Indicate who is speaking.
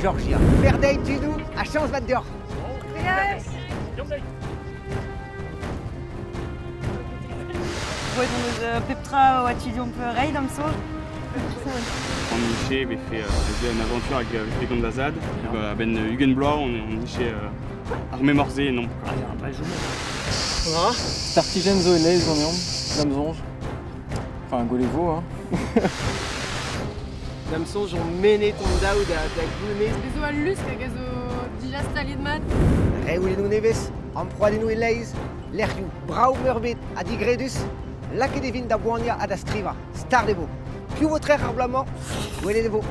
Speaker 1: Georgia. Perdei Tidou a chance de dehors.
Speaker 2: Peptra Watilium Rei Damso.
Speaker 3: On niché, avait fait une aventure avec les Gondes d'Azad. Ben Hugenblois, on niché Armée Morzé, non.
Speaker 4: Startigen zo eleis gant eon, damzonj. Enfin, golevo, hein.
Speaker 5: Damsonj on menet ton daou da gounet.
Speaker 6: Bezo al lusk hag a zo dija staliet mat.
Speaker 1: Reulenou nevez, emproadenou eleiz, lerioù brav merbet a digredus, lake devin da boania a da striva, star de vo. Piou votrer ar blamant, gwele de vo.